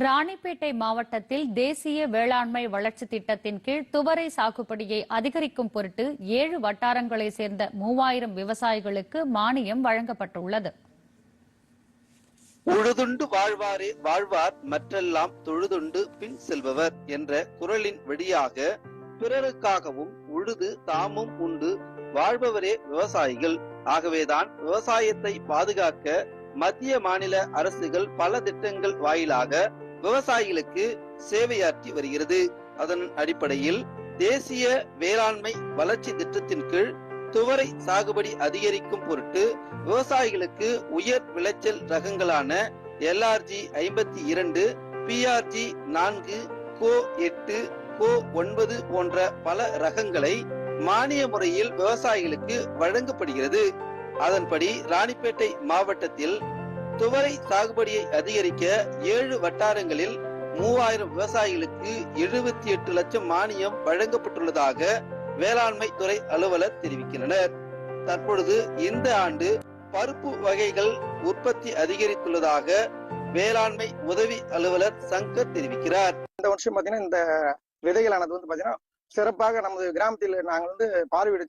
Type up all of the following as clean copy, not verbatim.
ராணிப்பேட்டை மாவட்டத்தில் தேசிய வேளாண்மை வளர்ச்சி திட்டத்தின் கீழ் துவரை சாகுபடியை அதிகரிக்கும் பொருட்டு 7 வட்டாரங்களைச் சேர்ந்த 3000 விவசாயிகளுக்கு மானியம் வழங்கப்பட்டுள்ளது. உழுதுண்டு வாழ்வாரே வாழ்வார் மற்றெல்லாம் தொழுதுண்டு பின் செல்பவர் என்ற குறளின் வழியாக பிறருக்காகவும் உழுது தாமும் உண்டு வாழ்பவரே விவசாயிகள். ஆகவேதான் விவசாயத்தை பாதுகாக்க மத்திய மாநில அரசுகள் பல திட்டங்கள் வாயிலாக விவசாயிகளுக்கு சேவையாற்றி வருகிறது. அதன் அடிப்படையில் தேசிய வேளாண்மை வளர்ச்சி திட்டத்தின் கீழ் துவரை சாகுபடி அதிகரிக்கும் பொருட்டு விவசாயிகளுக்கு உயர் விளைச்சல் ரகங்களான LRG 52, PRG 4, கோ 8, கோ 9 போன்ற பல ரகங்களை மானிய முறையில் விவசாயிகளுக்கு வழங்கப்படுகிறது. அதன்படி ராணிப்பேட்டை மாவட்டத்தில் துவரை சாகுபடியை அதிகரிக்க 7 வட்டாரங்களில் 3000 விவசாயிகளுக்கு 78 லட்சம் மானியம் வழங்கப்பட்டுள்ளதாக வேளாண்மை துறை அலுவலர் தெரிவிக்கின்றனர். தற்பொழுது இந்த ஆண்டு பருப்பு வகைகள் உற்பத்தி அதிகரித்துள்ளதாக வேளாண்மை உதவி அலுவலர் சங்கர் தெரிவிக்கிறார். இந்த வருஷம் பாத்தீங்கன்னா இந்த விதைகளானது பாத்தீங்கன்னா சிறப்பாக நமது கிராமத்தில் நாங்கள் பார்வையிட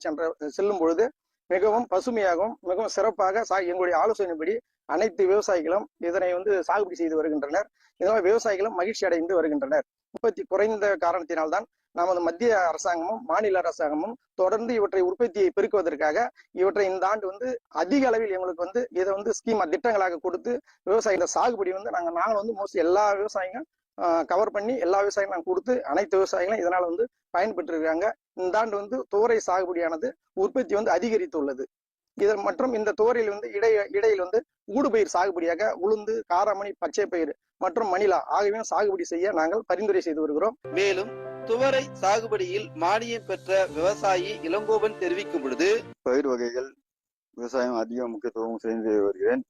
செல்லும் பொழுது மிகவும் பசுமையாகவும் மிகவும் சிறப்பாக எங்களுடைய ஆலோசனைப்படி அனைத்து விவசாயிகளும் இதனை சாகுபடி செய்து வருகின்றனர். இதனால் விவசாயிகளும் மகிழ்ச்சி அடைந்து வருகின்றனர். உற்பத்தி குறைந்த காரணத்தினால்தான் நமது மத்திய அரசாங்கமும் மாநில அரசாங்கமும் தொடர்ந்து இவற்றை உற்பத்தியை பெருக்குவதற்காக இவற்றை இந்த ஆண்டு அதிக அளவில் எங்களுக்கு இதை ஸ்கீமா திட்டங்களாக கொடுத்து விவசாயிகள் சாகுபடி நாங்கள் மோஸ்ட்லி எல்லா விவசாயிகளும் கவர் பண்ணி எல்லா விவசாயிகளும் நாங்கள் கொடுத்து அனைத்து விவசாயிகளும் இதனால பயன்பெற்று இருக்காங்க. இந்த ஆண்டு துவரை சாகுபடியானது உற்பத்தி அதிகரித்துள்ளது. இதன் மற்றும் இந்த துவரையில் இடையில் ஊடுபயிர் சாகுபடியாக உளுந்து, காராமணி, பச்சை பயிர் மற்றும் மணிலா ஆகியவையும் சாகுபடி செய்ய நாங்கள் பரிந்துரை செய்து வருகிறோம். மேலும் துவரை சாகுபடியில் மானியம் பெற்ற விவசாயி இளங்கோவன் தெரிவிக்கும் பொழுது, பயிர் வகைகள் விவசாயம் அதிக முக்கியத்துவம் செய்து வருகிறேன்.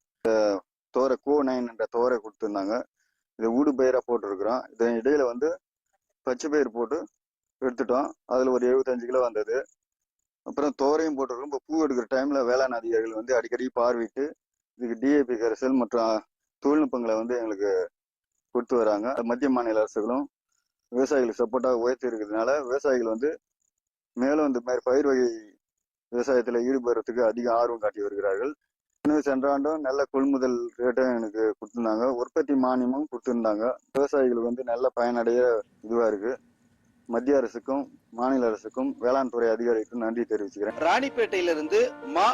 தோரை கோ 9 என்ற தோரை கொடுத்திருந்தாங்க. இது ஊடு பயிரா போட்டிருக்கிறோம். இதன் இடையில பச்சை பயிர் போட்டு எடுத்துட்டோம். அதுல ஒரு 75 கிலோ வந்தது. அப்புறம் தோரையும் போட்டிருக்கோம். இப்போ பூ எடுக்கிற டைம்ல வேளாண் அதிகாரிகள் அடிக்கடி பார்வையிட்டு இதுக்கு DAP கரைசல் மற்றும் தொழில்நுட்பங்களை எங்களுக்கு கொடுத்து வராங்க. மத்திய மாநில அரசுகளும் விவசாயிகளுக்கு சப்போர்ட்டாக உயர்த்தி இருக்கிறதுனால விவசாயிகள் மேலும் இந்த மாதிரி பயிர் வகை விவசாயத்துல ஈடுபடுறதுக்கு அதிக ஆர்வம் காட்டி வருகிறார்கள். சென்ற ஆண்டும் நல்ல கொள்முதல் ரேட்டும் எனக்கு கொடுத்திருந்தாங்க. உற்பத்தி மானியமும் கொடுத்திருந்தாங்க. விவசாயிகளுக்கு நல்ல பயனடைய இதுவா இருக்கு. மத்திய அரசுக்கும் மாநில அரசுக்கும் வேளாண் துறை அதிகாரிக்கும் நன்றி தெரிவிச்சுக்கிறேன். ராணிப்பேட்டையிலிருந்து மா